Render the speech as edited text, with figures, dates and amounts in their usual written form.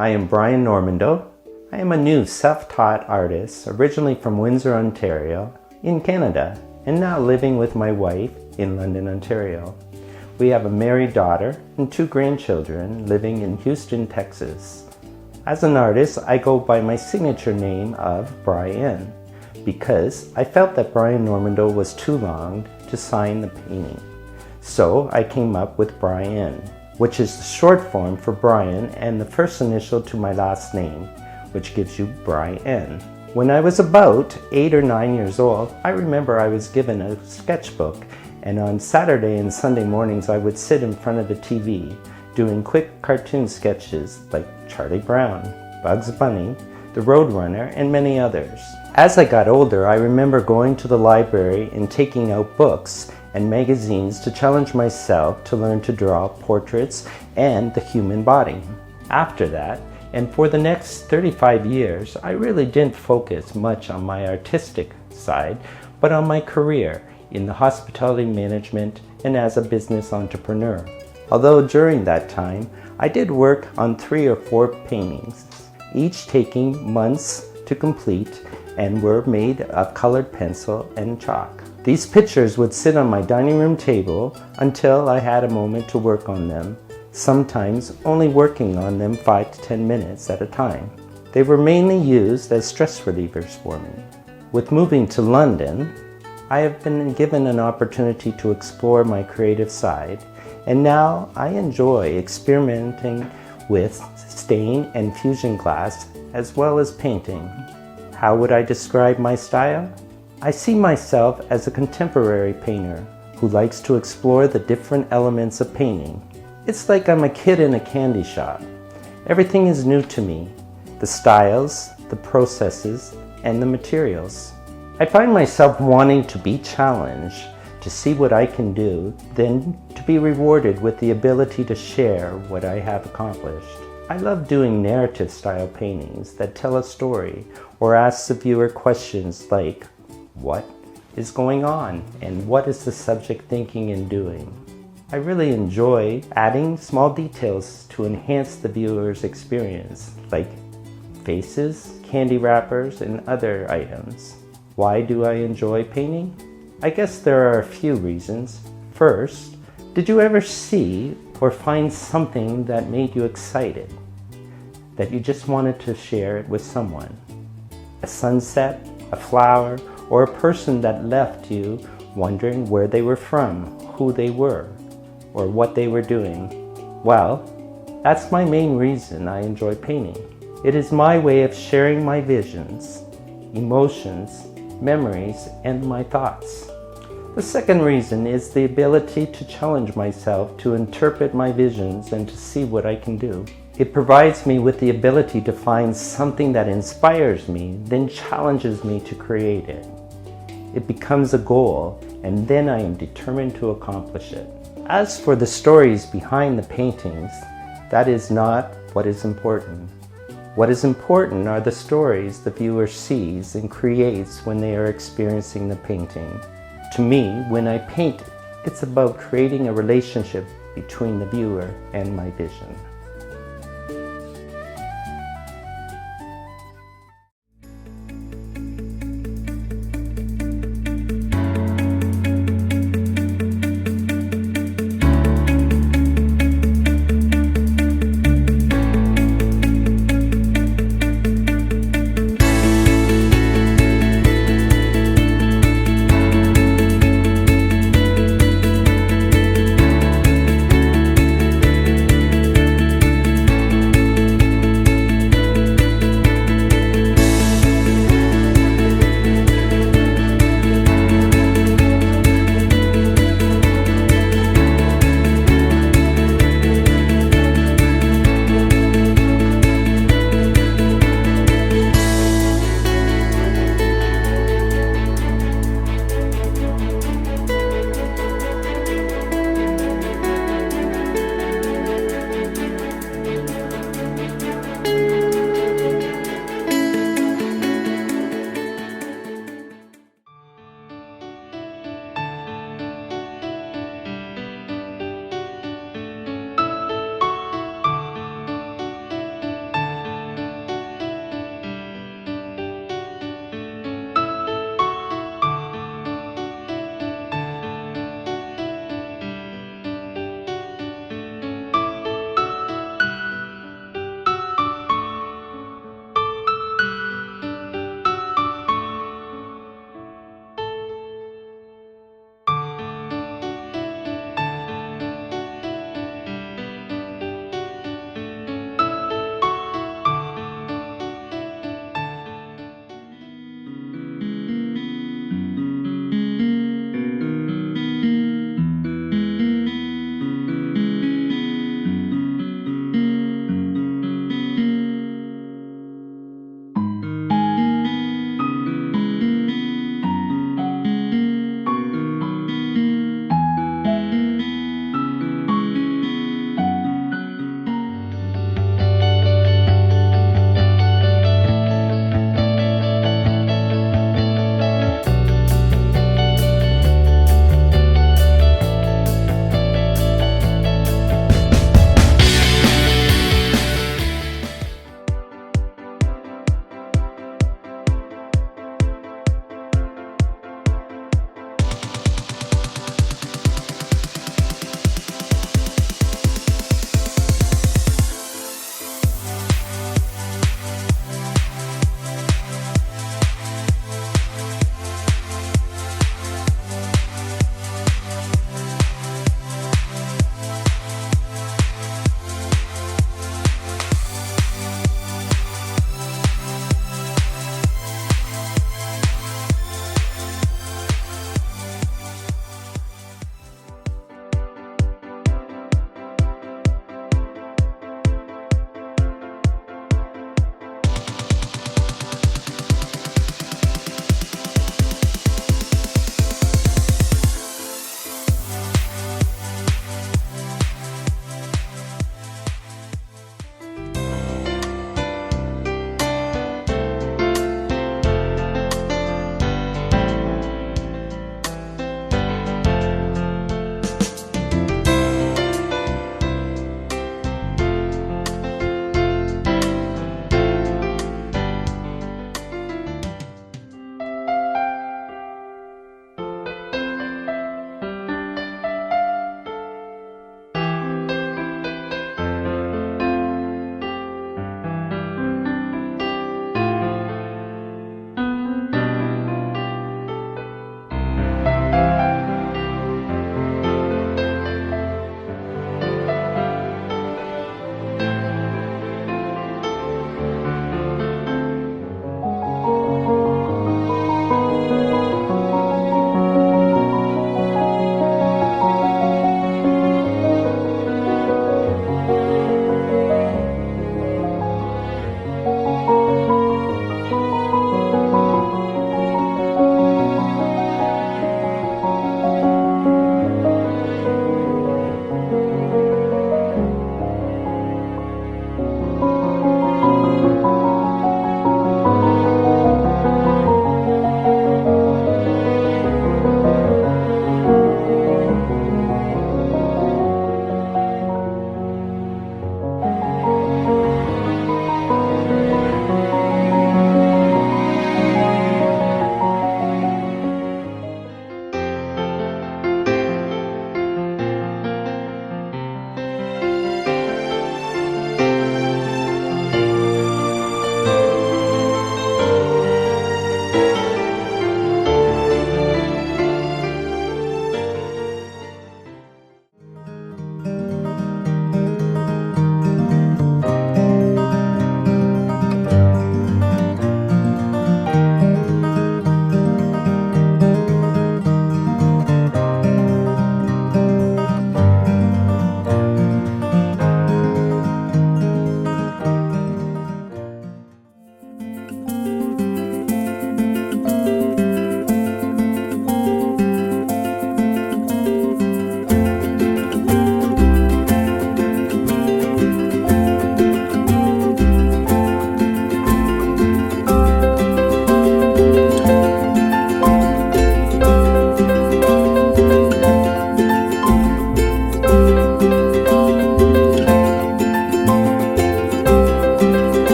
I am BriN Normandeau. I am a new self-taught artist originally from Windsor, Ontario, in Canada, and now living with my wife in London, Ontario. We have a married daughter and 2 grandchildren living in Houston, Texas. As an artist, I go by my signature name of BriN because I felt that BriN Normandeau was too long to sign the painting. So I came up with BriN, which is the short form for Brian and the first initial to my last name, which gives you BriN. When I was about 8 or 9 years old, I remember I was given a sketchbook, and on Saturday and Sunday mornings I would sit in front of the TV doing quick cartoon sketches like Charlie Brown, Bugs Bunny, the Roadrunner, and many others. As I got older, I remember going to the library and taking out books and magazines to challenge myself to learn to draw portraits and the human body. After that, and for the next 35 years, I really didn't focus much on my artistic side, but on my career in the hospitality management and as a business entrepreneur. Although during that time, I did work on 3 or 4 paintings, each taking months to complete, and were made of colored pencil and chalk. These pictures would sit on my dining room table until I had a moment to work on them, sometimes only working on them 5 to 10 minutes at a time. They were mainly used as stress relievers for me. With moving to London, I have been given an opportunity to explore my creative side, and now I enjoy experimenting with stain and fusion glass as well as painting. How would I describe my style? I see myself as a contemporary painter who likes to explore the different elements of painting. It's like I'm a kid in a candy shop. Everything is new to me, the styles, the processes, and the materials. I find myself wanting to be challenged, to see what I can do, then to be rewarded with the ability to share what I have accomplished. I love doing narrative style paintings that tell a story or ask the viewer questions like, what is going on and what is the subject thinking and doing? I really enjoy adding small details to enhance the viewer's experience, like faces, candy wrappers, and other items. Why do I enjoy painting? I guess there are a few reasons. First, did you ever see or find something that made you excited, that you just wanted to share it with someone? A sunset, a flower, or a person that left you wondering where they were from, who they were, or what they were doing? Well, that's my main reason I enjoy painting. It is my way of sharing my visions, emotions, memories, and my thoughts. The second reason is the ability to challenge myself to interpret my visions and to see what I can do. It provides me with the ability to find something that inspires me, then challenges me to create it. It becomes a goal, and then I am determined to accomplish it. As for the stories behind the paintings, that is not what is important. What is important are the stories the viewer sees and creates when they are experiencing the painting. To me, when I paint, it's about creating a relationship between the viewer and my vision.